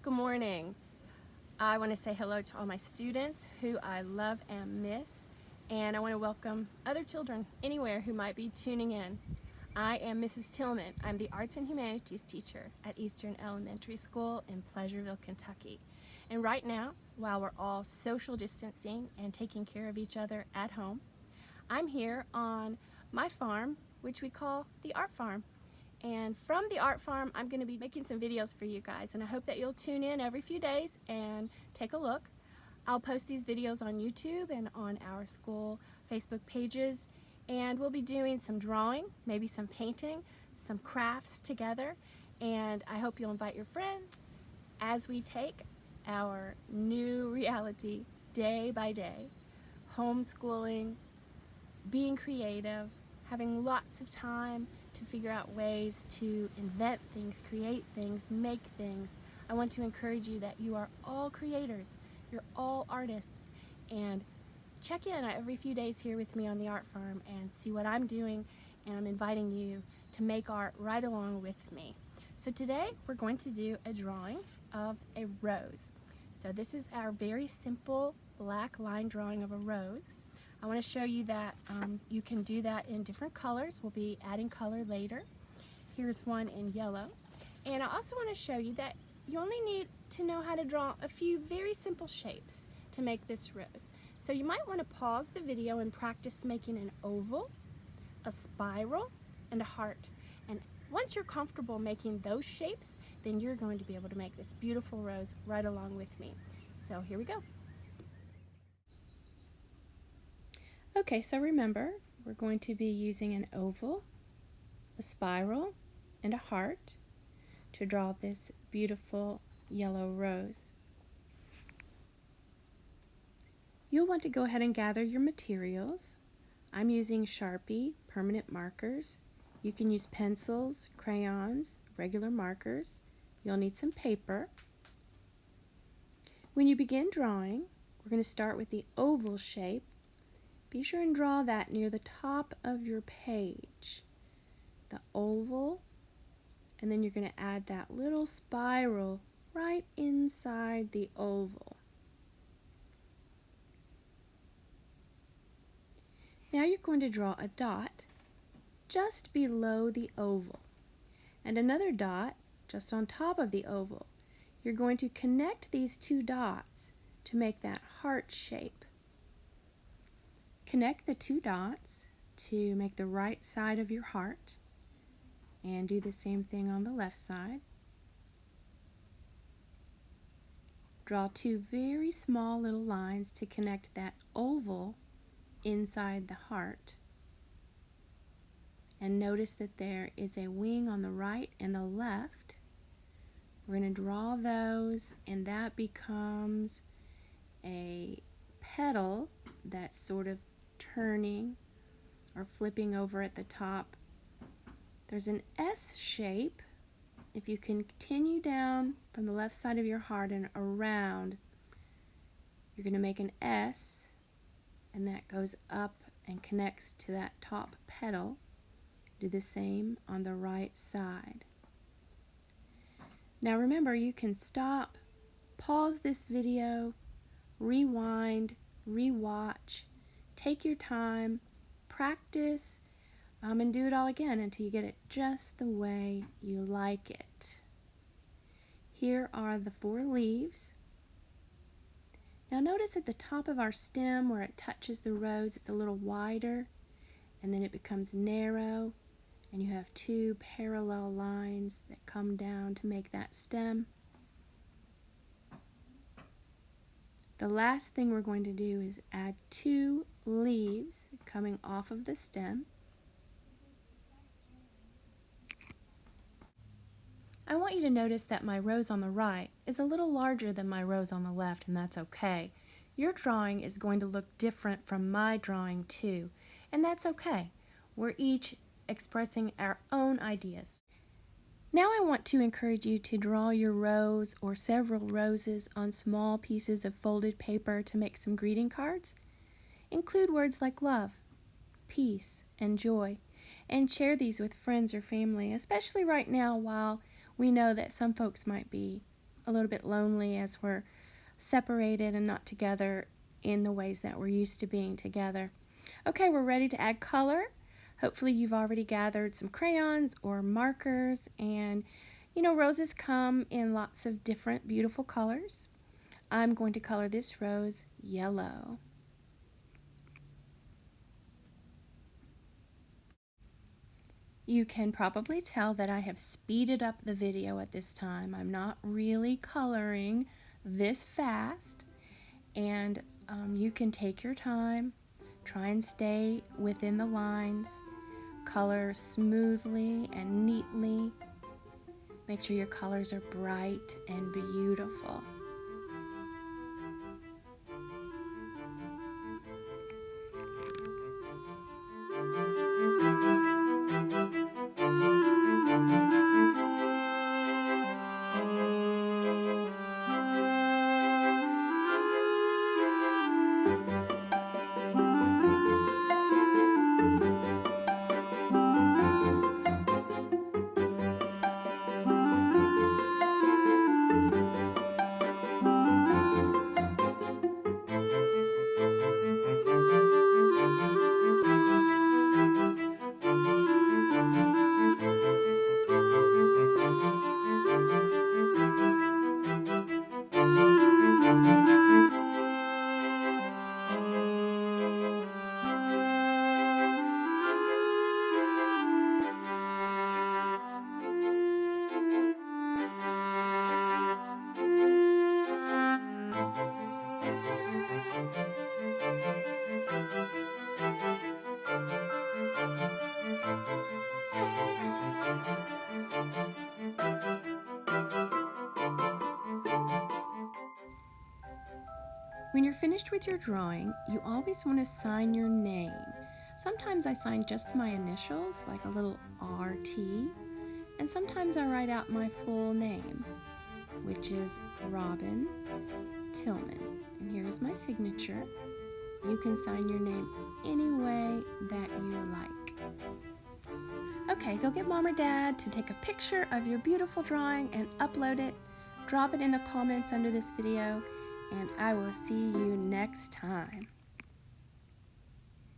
Good morning. I want to say hello to all my students who I love and miss, and I want to welcome other children anywhere who might be tuning in. I am Mrs. Tillman. I'm the Arts and Humanities teacher at Eastern Elementary School in Pleasureville, Kentucky. And right now, while we're all social distancing and taking care of each other at home, I'm here on my farm, which we call the Art Farm. And from the Art Farm, I'm going to be making some videos for you guys, and I hope that you'll tune in every few days and take a look. I'll post these videos on YouTube and on our school Facebook pages, and we'll be doing some drawing, maybe some painting, some crafts together, and I hope you'll invite your friends as we take our new reality day by day, homeschooling, being creative, having lots of time to figure out ways to invent things, create things, make things. I want to encourage you that you are all creators, you're all artists, and check in every few days here with me on the Art Farm and see what I'm doing, and I'm inviting you to make art right along with me. So today we're going to do a drawing of a rose. So this is our very simple black line drawing of a rose. I want to show you that you can do that in different colors. We'll be adding color later. Here's one in yellow. And I also want to show you that you only need to know how to draw a few very simple shapes to make this rose. So you might want to pause the video and practice making an oval, a spiral, and a heart. And once you're comfortable making those shapes, then you're going to be able to make this beautiful rose right along with me. So here we go. Okay, so remember, we're going to be using an oval, a spiral, and a heart to draw this beautiful yellow rose. You'll want to go ahead and gather your materials. I'm using Sharpie permanent markers. You can use pencils, crayons, regular markers. You'll need some paper. When you begin drawing, we're going to start with the oval shape. Be sure and draw that near the top of your page, the oval, and then you're going to add that little spiral right inside the oval. Now you're going to draw a dot just below the oval and another dot just on top of the oval. You're going to connect these two dots to make that heart shape. Connect the two dots to make the right side of your heart, and do the same thing on the left side. Draw two very small little lines to connect that oval inside the heart. And notice that there is a wing on the right and the left. We're going to draw those, and that becomes a petal that's sort of turning or flipping over at the top. There's an S shape. If you continue down from the left side of your heart and around, you're going to make an S, and that goes up and connects to that top petal. Do the same on the right side. Now remember, you can stop, pause this video, rewind, rewatch, take your time, practice, and do it all again until you get it just the way you like it. Here are the 4 leaves. Now notice at the top of our stem where it touches the rose, it's a little wider, and then it becomes narrow, and you have 2 parallel lines that come down to make that stem. The last thing we're going to do is add 2 leaves coming off of the stem. I want you to notice that my rose on the right is a little larger than my rose on the left, and that's okay. Your drawing is going to look different from my drawing too, and that's okay. We're each expressing our own ideas. Now I want to encourage you to draw your rose or several roses on small pieces of folded paper to make some greeting cards. Include words like love, peace, and joy, and share these with friends or family, especially right now while we know that some folks might be a little bit lonely as we're separated and not together in the ways that we're used to being together. Okay, we're ready to add color. Hopefully you've already gathered some crayons or markers, and you know, roses come in lots of different beautiful colors. I'm going to color this rose yellow. You can probably tell that I have speeded up the video at this time. I'm not really coloring this fast, and you can take your time, try and stay within the lines, color smoothly and neatly. Make sure your colors are bright and beautiful. When you're finished with your drawing, you always want to sign your name. Sometimes I sign just my initials, like a little RT, and sometimes I write out my full name, which is Robin Tillman. And here is my signature. You can sign your name any way that you like. Okay, go get Mom or Dad to take a picture of your beautiful drawing and upload it. Drop it in the comments under this video, and I will see you next time.